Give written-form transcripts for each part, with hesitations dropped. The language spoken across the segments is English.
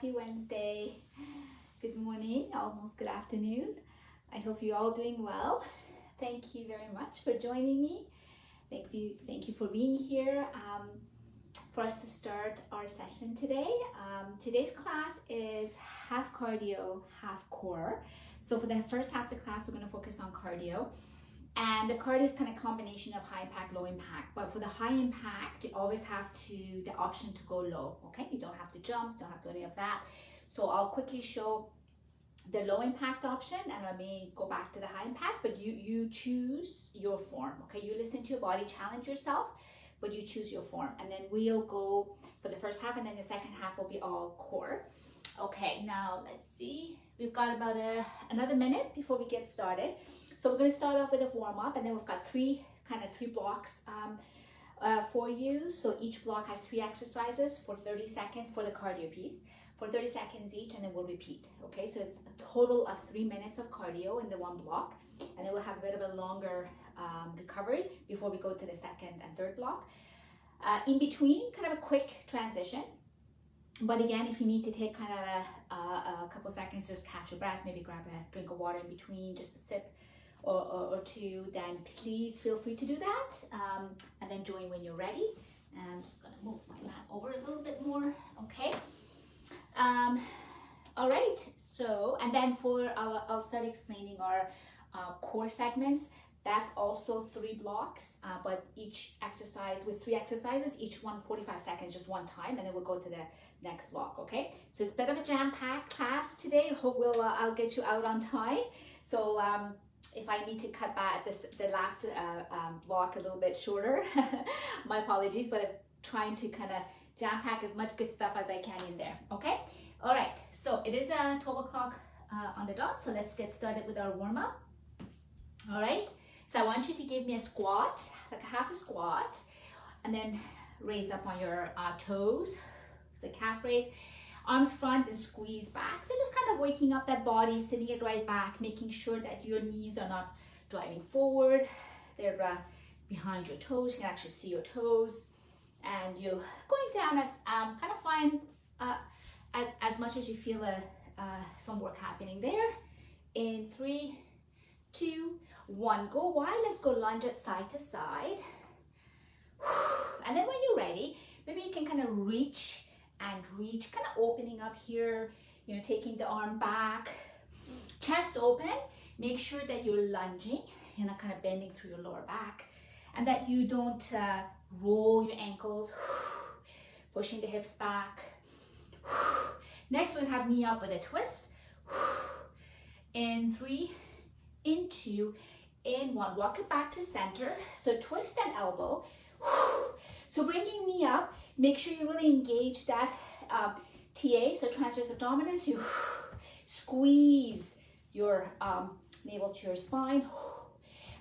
Happy Wednesday. Good morning, almost good afternoon. I hope you're all doing well. Thank you very much for joining me. Thank you for being here for us to start our session today. Today's class is half cardio, half core. So for the first half of the class, we're going to focus on cardio. And the cardio is kind of a combination of high impact, low impact. But for the high impact, you always have the option to go low, okay? You don't have to jump, don't have to do any of that. So I'll quickly show the low impact option and I may go back to the high impact, but you choose your form, okay? You listen to your body, challenge yourself, but you choose your form. And then we'll go for the first half and then the second half will be all core. Okay, now let's see. We've got about another minute before we get started. So we're going to start off with a warm-up and then we've got three blocks for you. So each block has 3 exercises for 30 seconds for the cardio piece, for 30 seconds each, and then we'll repeat. Okay, so it's a total of 3 minutes of cardio in the one block, and then we'll have a bit of a longer recovery before we go to the second and third block. In between, kind of a quick transition. But again, if you need to take kind of a couple seconds, just catch your breath, maybe grab a drink of water in between, just a sip or two, then please feel free to do that. And then join when you're ready. And I'm just gonna move my mat over a little bit more, okay? All right, so, and then I'll start explaining our core segments. That's also 3 blocks, but each exercise with 3 exercises, each one 45 seconds, just one time, and then we'll go to the next block, okay? So it's a bit of a jam-packed class today. Hope I'll get you out on time. So if I need to cut back the last block a little bit shorter, my apologies, but I'm trying to kind of jam-pack as much good stuff as I can in there, okay? All right, so it is 12 o'clock on the dot, so let's get started with our warm-up. All right, so I want you to give me a squat, like a half a squat, and then raise up on your toes, so calf raise, arms front and squeeze back. So just kind of waking up that body, sitting it right back, making sure that your knees are not driving forward. They're behind your toes. You can actually see your toes. And you're going down as kind of find as much as you feel some work happening there. In 3, 2, 1, go wide. Let's go lunge it side to side. And then when you're ready, maybe you can kind of reach, kind of opening up here, you know, taking the arm back, chest open. Make sure that you're lunging, you're not kind of bending through your lower back, and that you don't roll your ankles, pushing the hips back. Next, we'll have knee up with a twist. In 3, in 2, in 1. Walk it back to center. So twist and elbow. So bringing knee up, make sure you really engage that TA, so transverse abdominis. You squeeze your navel to your spine.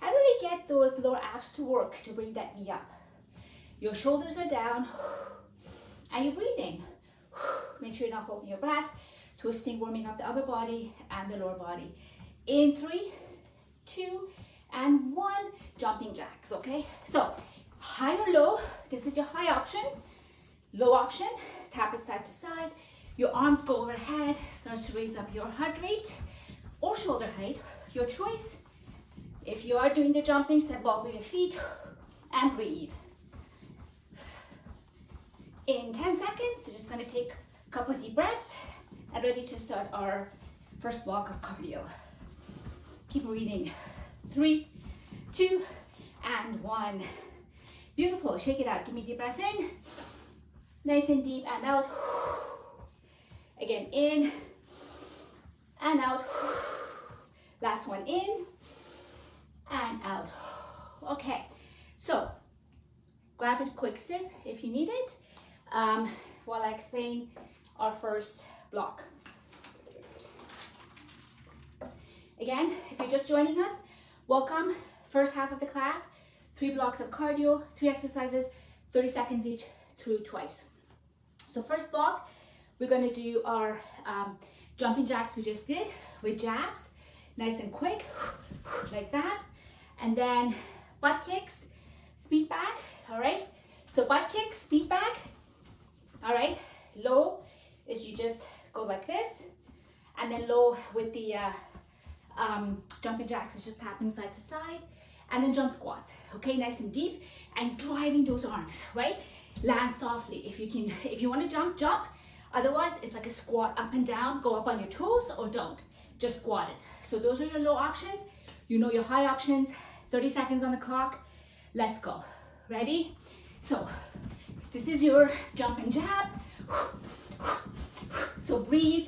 And really get those lower abs to work to bring that knee up. Your shoulders are down, and you're breathing. Make sure you're not holding your breath. Twisting, warming up the upper body and the lower body. In 3, 2, and 1, jumping jacks, okay? So, high or low, this is your high option. Low option, tap it side to side. Your arms go overhead, starts to raise up your heart rate or shoulder height, your choice. If you are doing the jumping, step balls of your feet and breathe. In 10 seconds, we're just gonna take a couple of deep breaths and ready to start our first block of cardio. Keep breathing. 3, 2, and 1. Beautiful, shake it out. Give me a deep breath in. Nice and deep, and out. Again, in and out. Last one, in and out. Okay, so grab a quick sip if you need it while I explain our first block. Again, if you're just joining us, welcome. First half of the class, 3 blocks of cardio, 3 exercises, 30 seconds each, through twice. So first block, we're going to do our jumping jacks we just did with jabs, nice and quick, like that. And then butt kicks, speed back, all right? So butt kicks, speed back, all right? Low is you just go go like this, and then low with the jumping jacks is just tapping side to side, and then jump squats. Okay, nice and deep, and driving those arms, right? Land softly. If you want to jump. Otherwise, it's like a squat up and down. Go up on your toes or don't. Just squat it. So those are your low options. You know your high options. 30 seconds on the clock. Let's go. Ready? So this is your jump and jab. So breathe.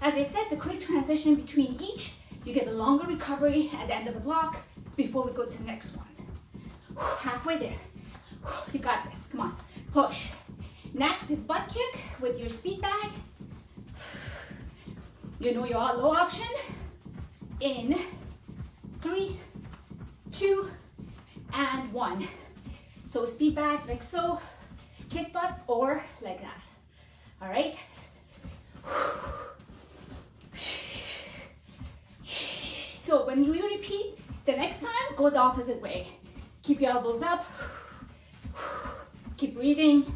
As I said, it's a quick transition between each. You get a longer recovery at the end of the block before we go to the next one. Halfway there. You got this. Come on. Push. Next is butt kick with your speed bag. You know your low option. In 3, 2, and 1. So speed bag like so, kick butt, or like that. All right. So when you repeat, the next time, go the opposite way. Keep your elbows up. Keep breathing.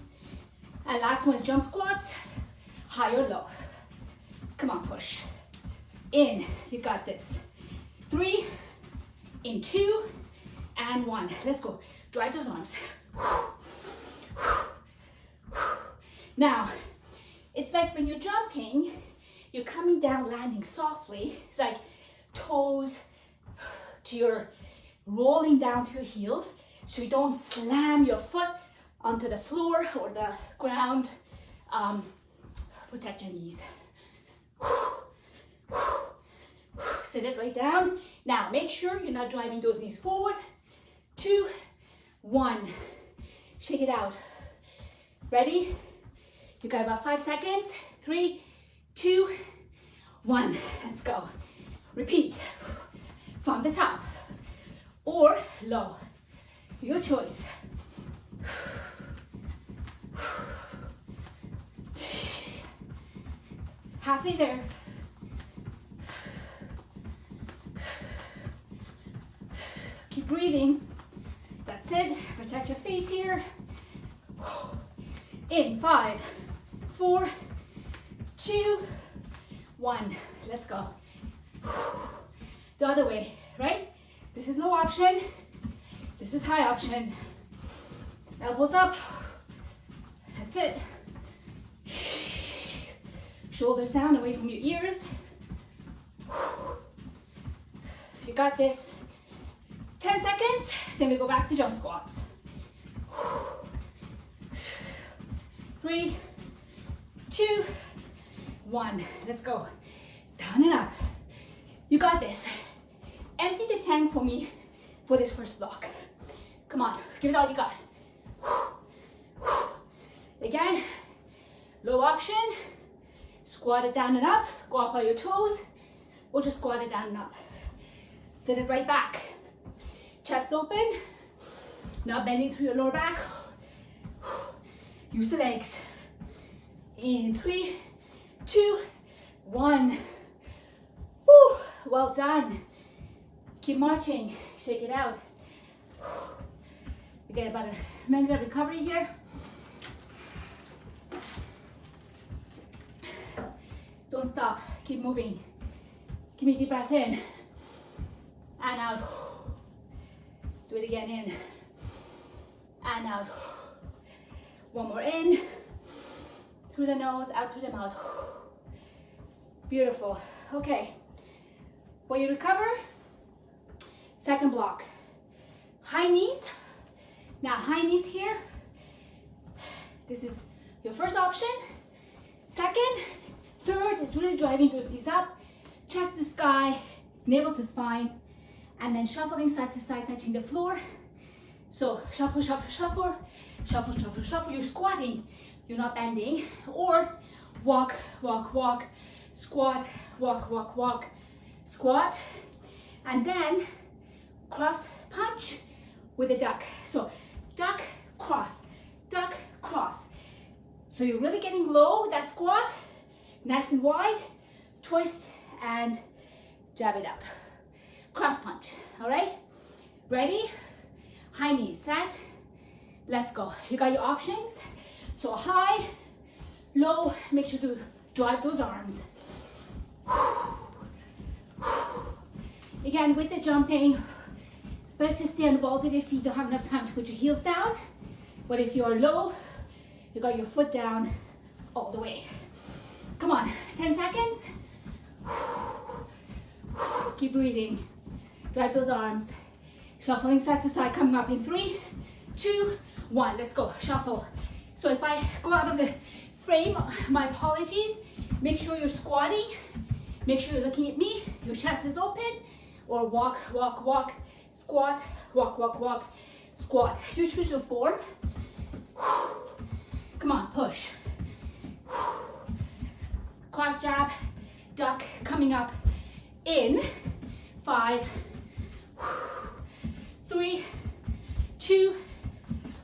And last one is jump squats, high or low. Come on, push. In, you got this. 3, in 2, and 1. Let's go. Drive those arms. Now, it's like when you're jumping, you're coming down, landing softly. It's like toes to your, rolling down to your heels, so you don't slam your foot onto the floor or the ground. Protect your knees. Sit it right down. Now make sure you're not driving those knees forward. 2, 1. Shake it out. Ready? You got about 5 seconds. 3, 2, 1. Let's go. Repeat. From the top or low. Your choice. Halfway there. Keep breathing. That's it. Protect your face here. In 5, 4, 2, 1. Let's go. The other way, right? This is low option. This is high option. Elbows up. That's it. Shoulders down, away from your ears. You got this. 10 seconds, then we go back to jump squats. 3, 2, 1. Let's go. Down and up. You got this. Empty the tank for me for this first block. Come on, give it all you got. Again, low option. Squat it down and up. Go up on your toes, or just squat it down and up. Sit it right back. Chest open. Not bending through your lower back. Use the legs. In 3, 2, 1. Woo, well done. Keep marching. Shake it out. You get about a minute of recovery here. Don't stop. Keep moving. Give me a deep breath in and out. Do it again, in and out. One more in, through the nose, out through the mouth. Beautiful. Okay, when you recover, second block, high knees. Now high knees here. This is your first option. Second, third is really driving those knees up, chest to sky, navel to spine, and then shuffling side to side, touching the floor. So shuffle, shuffle, shuffle, shuffle, shuffle, shuffle. You're squatting, you're not bending. Or walk, walk, walk, squat, walk, walk, walk, squat. And then cross punch with a duck. So duck, cross, duck, cross. So you're really getting low with that squat, nice and wide, twist and jab it out. Cross punch, all right? Ready? High knees, set, let's go. You got your options. So high, low, make sure to drive those arms. Again, with the jumping, better to stay on the balls of your feet. Don't have enough time to put your heels down. But if you're low, you got your foot down all the way. Come on, 10 seconds. Keep breathing. Drive those arms. Shuffling side to side, coming up in 3, 2, 1. Let's go, shuffle. So if I go out of the frame, my apologies. Make sure you're squatting. Make sure you're looking at me. Your chest is open. Or walk, walk, walk. Squat, walk, walk, walk. Squat. You choose your form. Come on, push. Cross jab, duck, coming up in 5, 3, 2,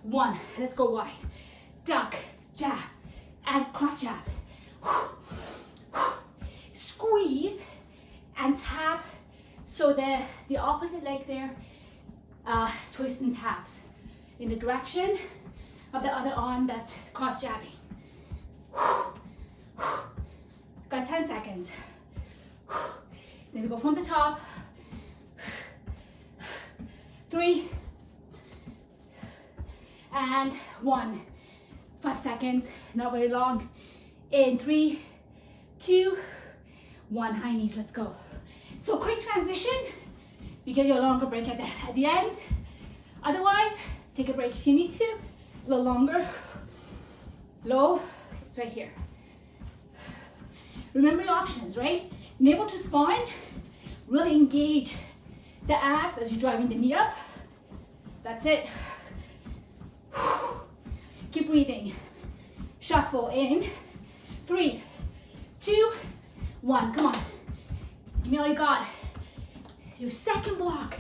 1. Let's go wide. Duck, jab, and cross jab. Squeeze and tap. So the opposite leg there, twist and taps in the direction of the other arm that's cross jabbing. Got 10 seconds. Then we go from the top. 3 and 1. 5 seconds, not very long. In 3, 2, 1. High knees, let's go. So quick transition. You get your longer break at the end. Otherwise, take a break if you need to. A little longer. Low, it's right here. Remember your options, right? Navel to spine. Really engage the abs as you're driving the knee up. That's it. Keep breathing. Shuffle in 3, 2, 1. Come on. Give me all you got. Your second block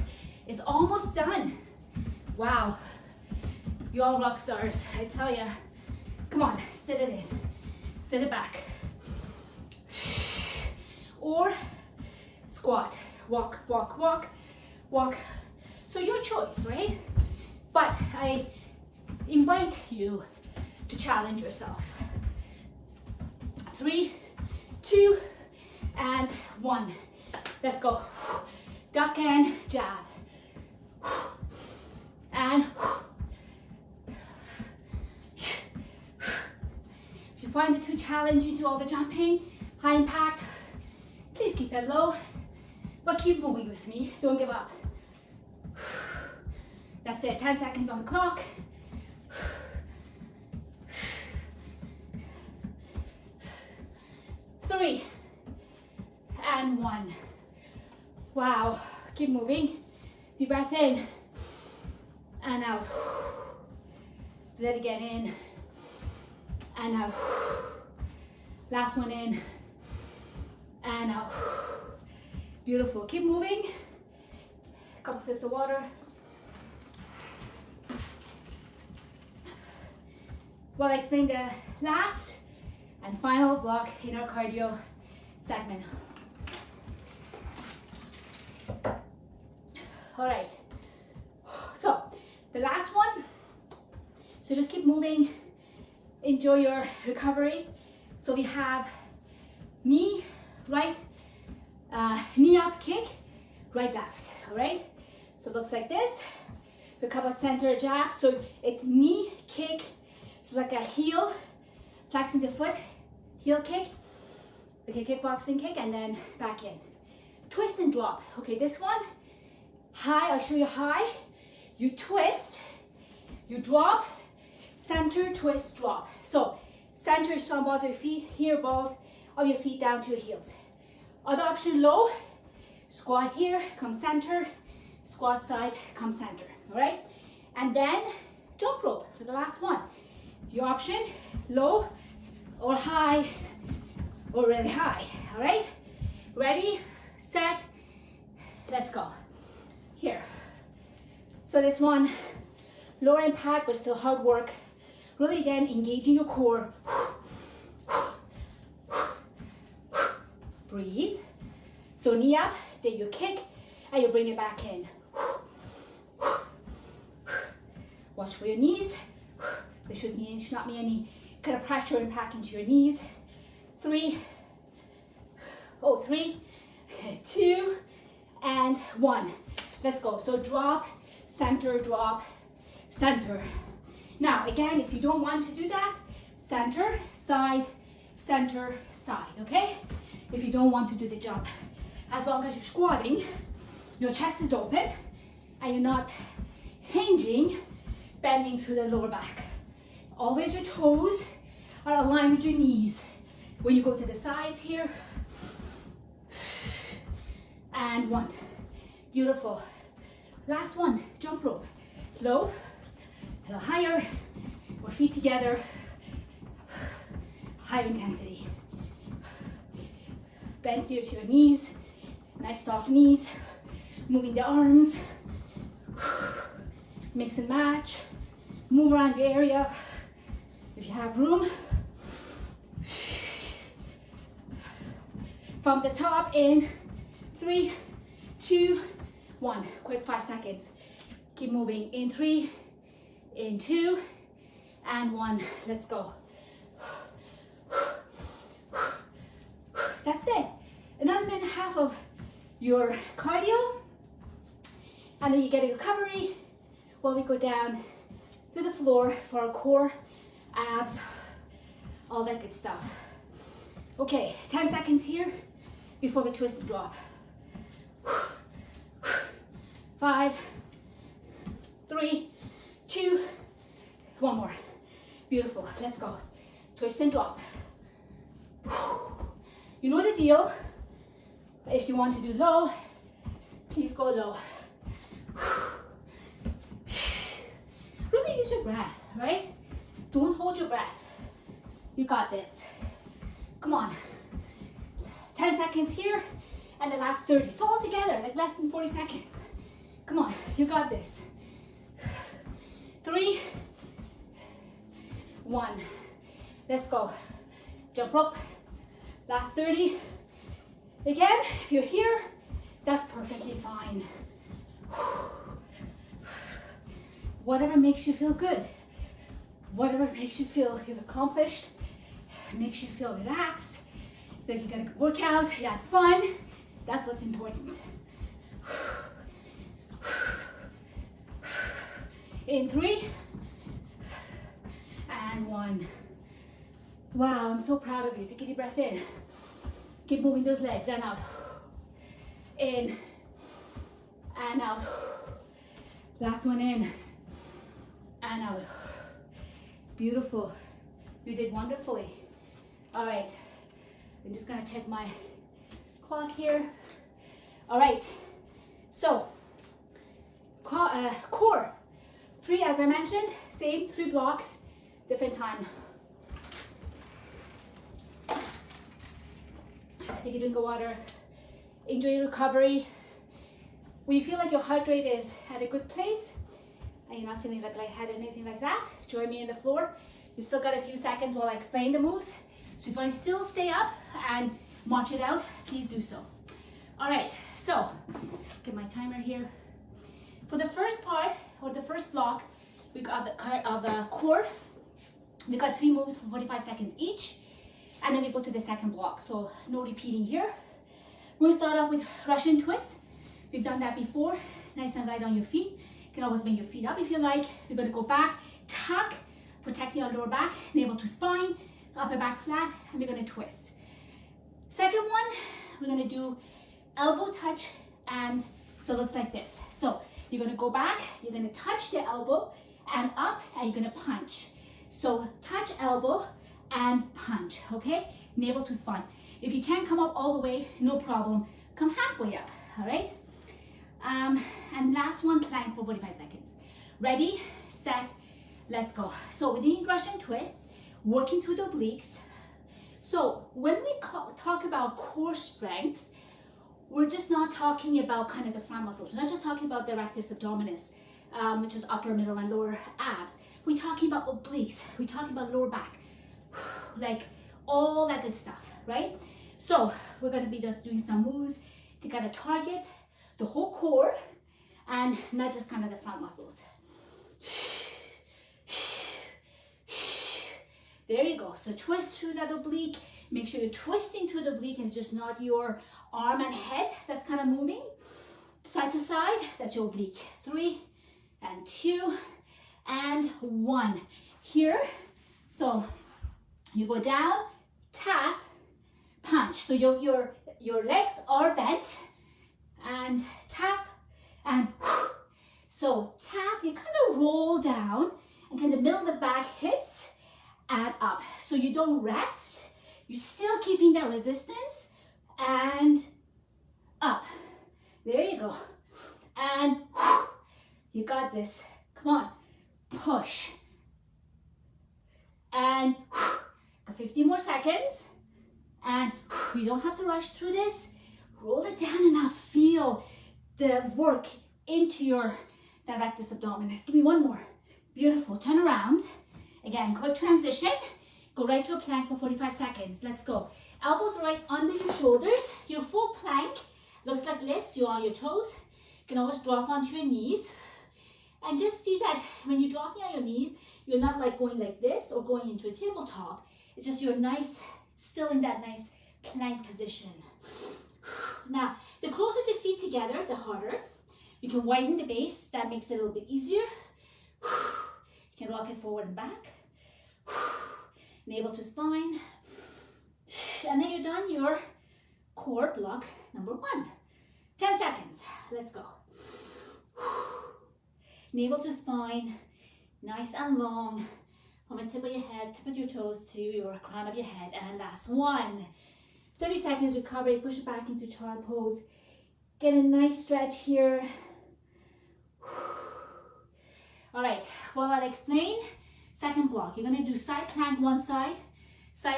is almost done. Wow. You all rock stars, I tell ya. Come on, sit it in. Sit it back. Or squat. Walk, walk, walk, walk. So your choice, right? But I invite you to challenge yourself. 3, 2, and 1. Let's go. Duck and jab. And if you find it too challenging to all the jumping, high impact, please keep it low, but keep moving with me. Don't give up. That's it. 10 seconds on the clock. 3 and 1. Wow. Keep moving. Deep breath in and out. Let it get in and out. Last one in and out. Beautiful. Keep moving. Couple sips of water. Well, I explain the last and final block in our cardio segment. All right. So the last one. So just keep moving. Enjoy your recovery. So we have knee, right, knee up kick, right, left. All right. So it looks like this. Recover center jab. So it's knee kick. It's like a heel, flexing the foot, heel kick. Okay, kickboxing kick, and then back in. Twist and drop. Okay, this one, high, I'll show you high. You twist, you drop, center, twist, drop. So center, strong balls of your feet, here balls of your feet down to your heels. Other option, low, squat here, come center, squat side, come center, all right? And then jump rope for the last one. Your option, low or high or really high, all right? Ready, set, let's go. Here. So this one, lower impact, but still hard work. Really, again, engaging your core. Breathe. So knee up, then you kick, and you bring it back in. Watch for your knees. There should not be any kind of pressure impact into your knees. 3, 2, and 1. Let's go. So drop, center, drop, center. Now, again, if you don't want to do that, center, side, okay? If you don't want to do the jump. As long as you're squatting, your chest is open, and you're not hinging, bending through the lower back. Always your toes are aligned with your knees. When you go to the sides here, and 1. Beautiful. Last one, jump rope. Low, a little higher, or feet together, higher intensity. Bend here to your knees, nice soft knees, moving the arms, mix and match, move around your area if you have room. From the top in 3, 2, 1. Quick 5 seconds. Keep moving in 3, in 2, and 1. Let's go. That's it. Another minute and a half of your cardio, and then you get a recovery while we go down to the floor for our core, abs, all that good stuff. Okay, 10 seconds here before we twist and drop. 5, 3, 2, 1 more. Beautiful. Let's go. Twist and drop. You know the deal. If you want to do low, please go low. Really use your breath, right? Don't hold your breath. You got this. Come on. 10 seconds here, and the last 30. So all together, like less than 40 seconds. Come on, you got this. 3, 1. Let's go. Jump rope. Last 30. Again, if you're here, that's perfectly fine. Whatever makes you feel good. Whatever makes you feel you've accomplished, makes you feel relaxed, like you got a good workout, you had fun. That's what's important. In 3, and 1. Wow, I'm so proud of you. Take a deep breath in. Keep moving those legs and out. In and out. Last one in and out. Beautiful. You did wonderfully. All right. I'm just gonna check my clock here. All right. So, core. 3, as I mentioned, same 3 blocks, different time. Take a drink of water. Enjoy your recovery. When you feel like your heart rate is at a good place and you're not feeling like lightheaded or anything like that, join me in the floor. You still got a few seconds while I explain the moves. So if you want to still stay up and march it out, please do so. All right, so get my timer here. For the first part, or the first block, we got the core. We got 3 moves for 45 seconds each. And then we go to the second block, so no repeating here. We'll start off with Russian twist. We've done that before. Nice and light on your feet. You can always bring your feet up if you like. We're gonna go back, tuck, protecting our lower back, navel to spine, upper back flat, and we're gonna twist. Second one, we're gonna do elbow touch, and so it looks like this. So you're gonna go back, you're gonna touch the elbow, and up, and you're gonna punch. So touch elbow, and punch, okay? Navel to spine. If you can't come up all the way, no problem. Come halfway up, all right? And last one, plank for 45 seconds. Ready, set, let's go. So we're doing Russian twists, working through the obliques. So when we talk about core strength, we're just not talking about kind of the front muscles. We're not just talking about the rectus abdominis, which is upper, middle, and lower abs. We're talking about obliques. We're talking about lower back. Like all that good stuff, right? So we're going to be just doing some moves to kind of target the whole core and not just kind of the front muscles. There you go. So twist through that oblique. Make sure you're twisting through the oblique and it's just not your arm and head that's kind of moving. Side to side, that's your oblique. 3 and 2 and 1. Here, so you go down, tap, punch. So your legs are bent and tap and so tap, you kind of roll down and kind of middle of the back hits and up. So you don't rest, you're still keeping that resistance and up. There you go. And you got this. Come on, push. And 15 more seconds. And you don't have to rush through this. Roll it down and up. Feel the work into your rectus abdominis. Give me one more. Beautiful. Turn around. Again, quick transition. Go right to a plank for 45 seconds. Let's go. Elbows right under your shoulders. Your full plank looks like this. You're on your toes. You can always drop onto your knees. And just see that when you're dropping on your knees, you're not like going like this or going into a tabletop. It's just you're nice, still in that nice plank position. Now, the closer the feet together, the harder. You can widen the base. That makes it a little bit easier. You can rock it forward and back. Navel to spine. And then you're done your core block number 1. 10 seconds. Let's go. Navel to spine. Nice and long. From the tip of your head, tip of your toes to your crown of your head. And last one. 30 seconds recovery. Push it back into child pose. Get a nice stretch here. All right, well, I'll explain. Second block, you're gonna do side plank one side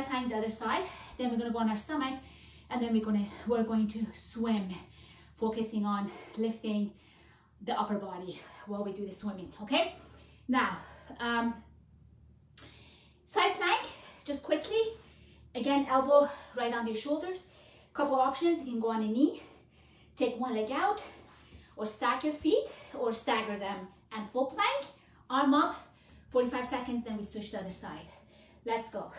plank the other side. Then we're gonna go on our stomach, and then we're going to swim, focusing on lifting the upper body while we do the swimming, okay? Now, side plank, just quickly. Again, elbow right on your shoulders. Couple options, you can go on a knee, take one leg out, or stack your feet, or stagger them. And full plank, arm up, 45 seconds, then we switch to the other side. Let's go.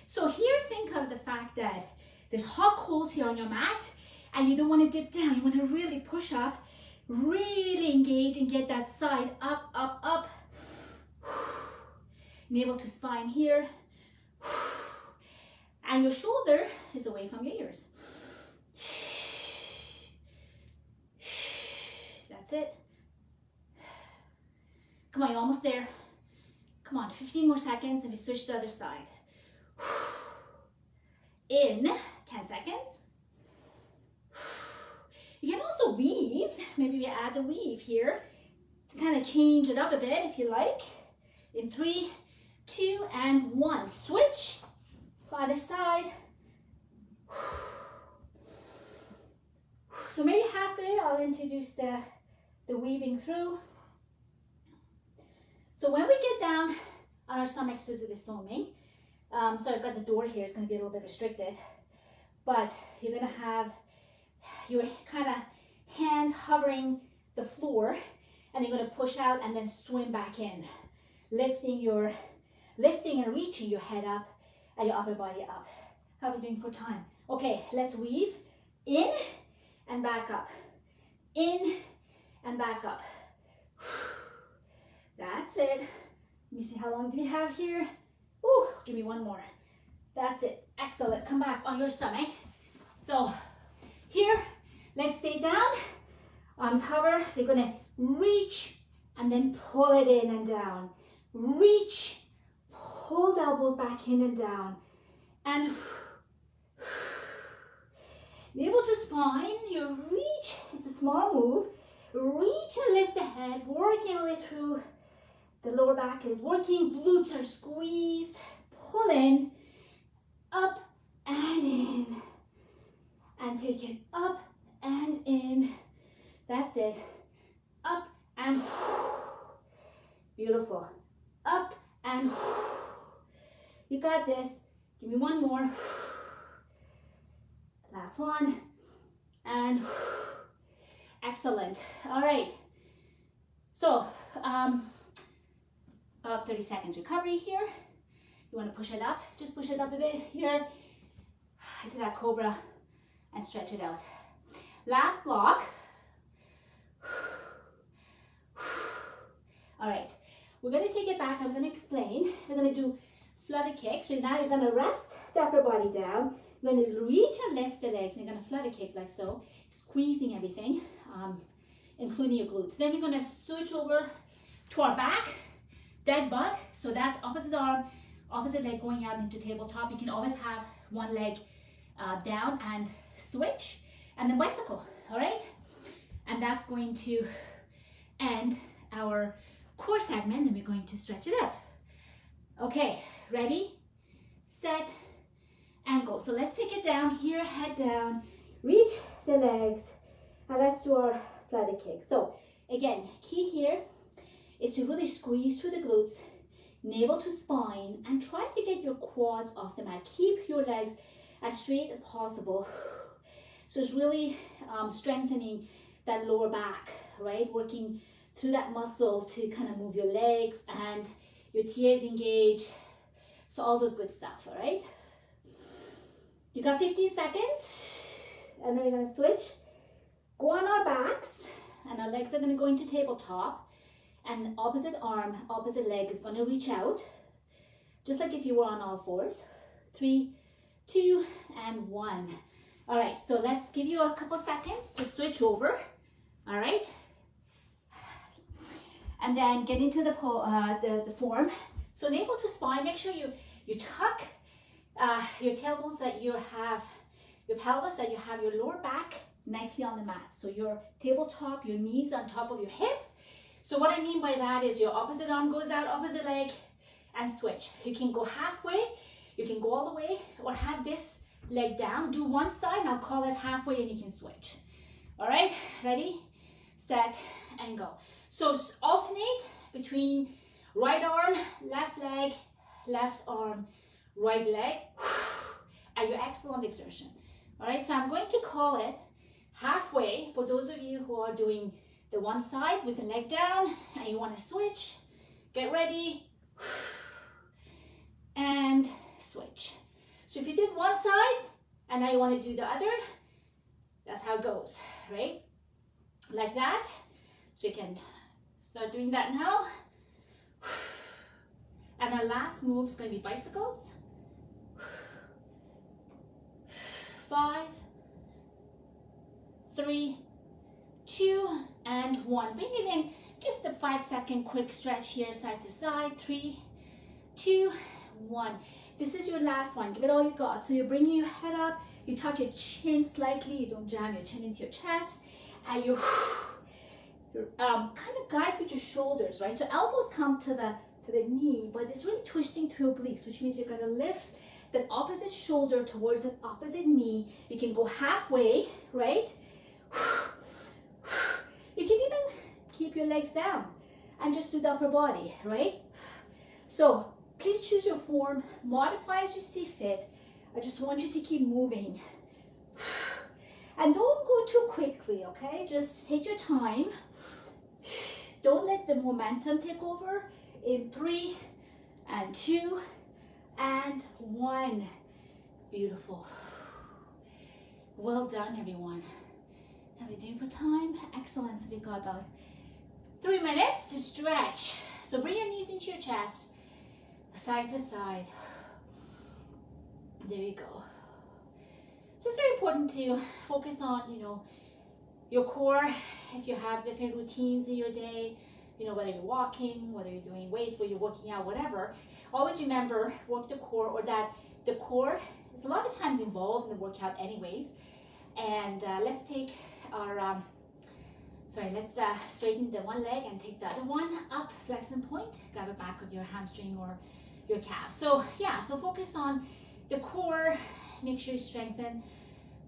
So here, think of the fact that there's hot coals here on your mat, and you don't want to dip down. You want to really push up, really engage and get that side up, up, up. Navel to spine here. And your shoulder is away from your ears. That's it. Come on, you're almost there. Come on, 15 more seconds, and we switch to the other side. In 10 seconds. You can also weave. Maybe we add the weave here to kind of change it up a bit if you like. In 3, 2, and 1. Switch. Other side. So maybe halfway I'll introduce the weaving through. So when we get down on our stomachs to do the swimming, so I've got the door here, it's going to be a little bit restricted, but you're going to have your kind of hands hovering the floor, and you're going to push out and then swim back in, lifting and reaching your head up and your upper body up. How are we doing for time? Okay, let's weave in and back up, in and back up. That's it. Let me see, how long do we have here? Ooh, give me one more. That's it. Excellent. Come back on your stomach. So here, legs stay down, arms hover. So you're gonna reach and then pull it in and down. Reach, pull the elbows back in and down. And navel to spine, you reach. It's a small move. Reach and lift the head, working your way through. The lower back is working, glutes are squeezed, pull in, up and in, and take it up and in. That's it. Up and beautiful. Up and you got this. Give me one more. Last one. And excellent. All right. So, about 30 seconds recovery here. You want to push it up, just push it up a bit here into that cobra and stretch it out. Last block. All right, we're going to take it back. I'm going to explain. We're going to do flutter kick. So now you're going to rest the upper body down. You're going to reach and lift the legs, and you're going to flutter kick like so, squeezing everything, including your glutes. Then we're going to switch over to our back, dead bug. So that's opposite arm, opposite leg going out into tabletop. You can always have one leg down and switch, and then bicycle, all right? And that's going to end our core segment, and we're going to stretch it out. Okay, ready, set, and go. So let's take it down here, head down, reach the legs, and let's do our flutter kick. So again, key here is to really squeeze through the glutes, navel to spine, and try to get your quads off the mat. Keep your legs as straight as possible. So it's really strengthening that lower back, right? Working through that muscle to kind of move your legs and your TAs engaged. So all those good stuff, all right? You got 15 seconds, and then we're gonna switch. Go on our backs, and our legs are gonna go into tabletop, and opposite arm, opposite leg is gonna reach out, just like if you were on all fours. 3, 2, and 1. All right, so let's give you a couple seconds to switch over, all right? And then get into the form. So navel to spine, make sure you tuck your tailbones, that you have your pelvis, that you have your lower back nicely on the mat. So your tabletop, your knees on top of your hips. So what I mean by that is your opposite arm goes out, opposite leg, and switch. You can go halfway, you can go all the way, or have this leg down. Do one side, and I'll call it halfway, and you can switch. All right, ready, set, and go. So alternate between right arm, left leg, left arm, right leg, and your excellent exertion. All right, so I'm going to call it halfway for those of you who are doing the one side with the leg down and you want to switch. Get ready, and switch. So if you did one side and now you want to do the other, that's how it goes, right? Like that. So you can start doing that now. And our last move is going to be bicycles. 5, 3, 2, and 1. Bring it in, just a 5-second quick stretch here, side to side. 3, 2, 1. This is your last one. Give it all you got. So you're bringing your head up, you tuck your chin slightly, you don't jam your chin into your chest, and you're kind of guide with your shoulders, right? So elbows come to the knee, but it's really twisting through obliques, which means you're going to lift that opposite shoulder towards the opposite knee. You can go halfway, right? You can even keep your legs down and just do the upper body, right? So please choose your form, modify as you see fit. I just want you to keep moving. And don't go too quickly, okay? Just take your time. Don't let the momentum take over. In 3, and 2, and 1. Beautiful. Well done, everyone. How are we doing for time? Excellent. So we got about 3 minutes to stretch. So bring your knees into your chest, side to side. There you go. So it's very important to focus on, your core. If you have different routines in your day, whether you're walking, whether you're doing weights, whether you're working out, whatever, always remember, work the core, or that the core is a lot of times involved in the workout anyways. And let's take our, let's straighten the one leg and take the other one up, flex and point, grab the back of your hamstring or your calf. So yeah, so focus on the core, make sure you strengthen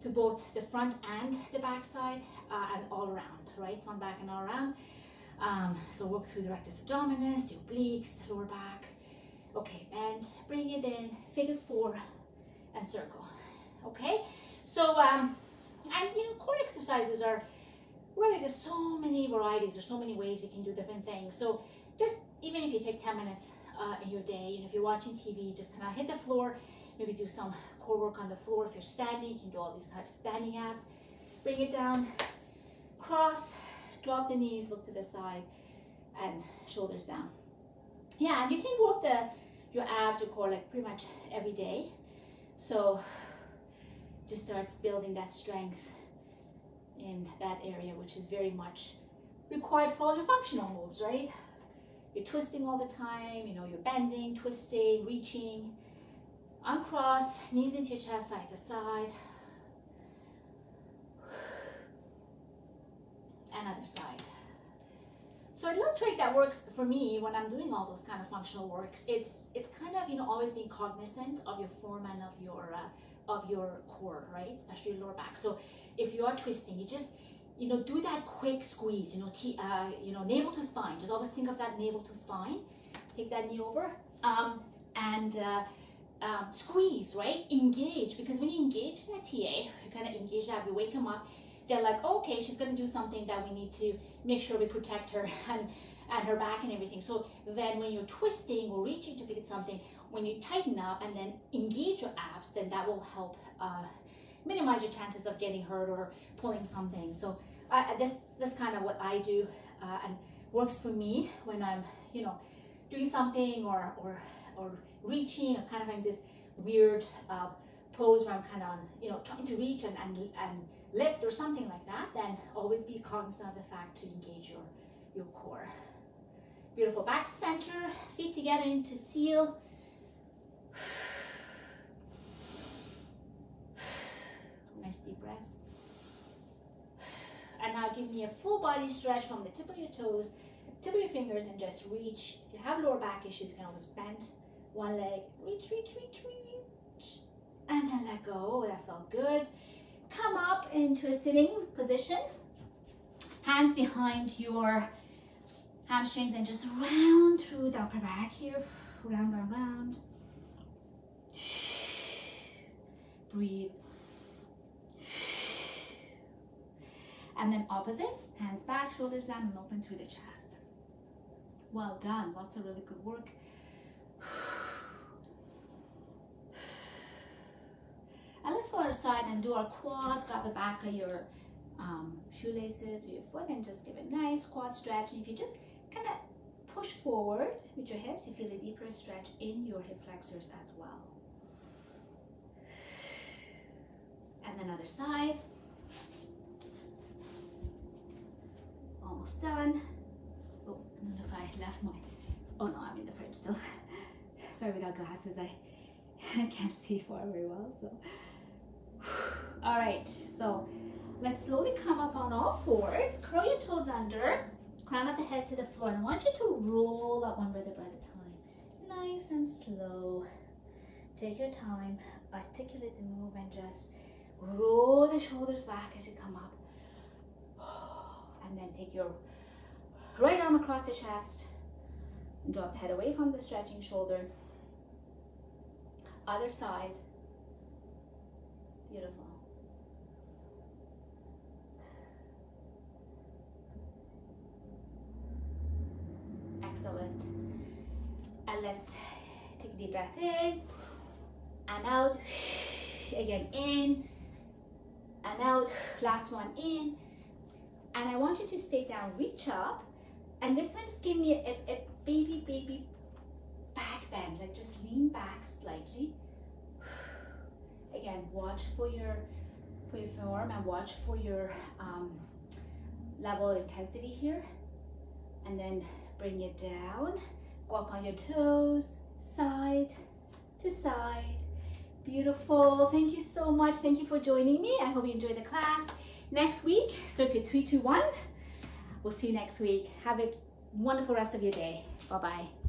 to both the front and the back side, and all around, right? Front, back, and all around. So work through the rectus abdominis, your obliques, lower back. Okay, and bring it in, figure 4, and circle. Okay, so core exercises are really, there's so many varieties, there's so many ways you can do different things. So just even if you take 10 minutes in your day. And if you're watching TV, just kind of hit the floor, maybe do some core work on the floor. If you're standing, you can do all these types of standing abs. Bring it down, cross, drop the knees, look to the side, and shoulders down. Yeah, and you can work your abs, your core, like pretty much every day. So just starts building that strength in that area, which is very much required for all your functional moves, right? You're twisting all the time, you know, you're bending, twisting, reaching. Uncross, knees into your chest, side to side. And other side. So a little trick that works for me when I'm doing all those kind of functional works, it's kind of, you know, always being cognizant of your form and of your core, right? Especially your lower back. So if you are twisting, you just, you know, do that quick squeeze, you know, navel to spine. Just always think of that navel to spine. Take that knee over and squeeze, right? Engage, because when you engage that TA, you kind of engage that, you wake them up. They're like, okay, she's going to do something that we need to make sure we protect her and her back and everything. So then when you're twisting or reaching to pick at something, when you tighten up and then engage your abs, then that will help minimize your chances of getting hurt or pulling something. So this kind of what I do and works for me when I'm, you know, doing something or reaching, or kind of having this weird pose where I'm kind of, you know, trying to reach and lift or something like that. Then always be cognizant of the fact to engage your core. Beautiful. Back to center, feet together into seal. Nice deep breaths. And now give me a full body stretch from the tip of your toes, tip of your fingers, and just reach. If you have lower back issues, you can always bend one leg, reach, and then let go. That felt good. Come up into a sitting position, hands behind your hamstrings, and just round through the upper back here. Round. Breathe. And then opposite, hands back, shoulders down, and open through the chest. Well done, lots of really good work. And let's go outside and do our quads. Grab the back of your shoelaces or your foot and just give a nice quad stretch. And if you just kind of push forward with your hips, you feel a deeper stretch in your hip flexors as well. And then other side. Almost done. Oh, I don't know if I left my, oh no, I'm in the frame still. Sorry, without glasses, I can't see far very well, so. All right, so let's slowly come up on all fours. Curl your toes under, crown of the head to the floor. And I want you to roll up one vertebra at a time. Nice and slow. Take your time, articulate the move, and just roll the shoulders back as you come up. And then take your right arm across the chest. Drop the head away from the stretching shoulder. Other side. Beautiful. Excellent. And let's take a deep breath in and out. Again, in and out. Last one in. And I want you to stay down, reach up, and this time just give me a baby back bend, like just lean back slightly. Again, watch for your form and watch for your level of intensity here. And then bring it down, go up on your toes, side to side. Beautiful, thank you so much. Thank you for joining me. I hope you enjoyed the class. Next week, circuit 3, 2, 1. We'll see you next week. Have a wonderful rest of your day. Bye-bye.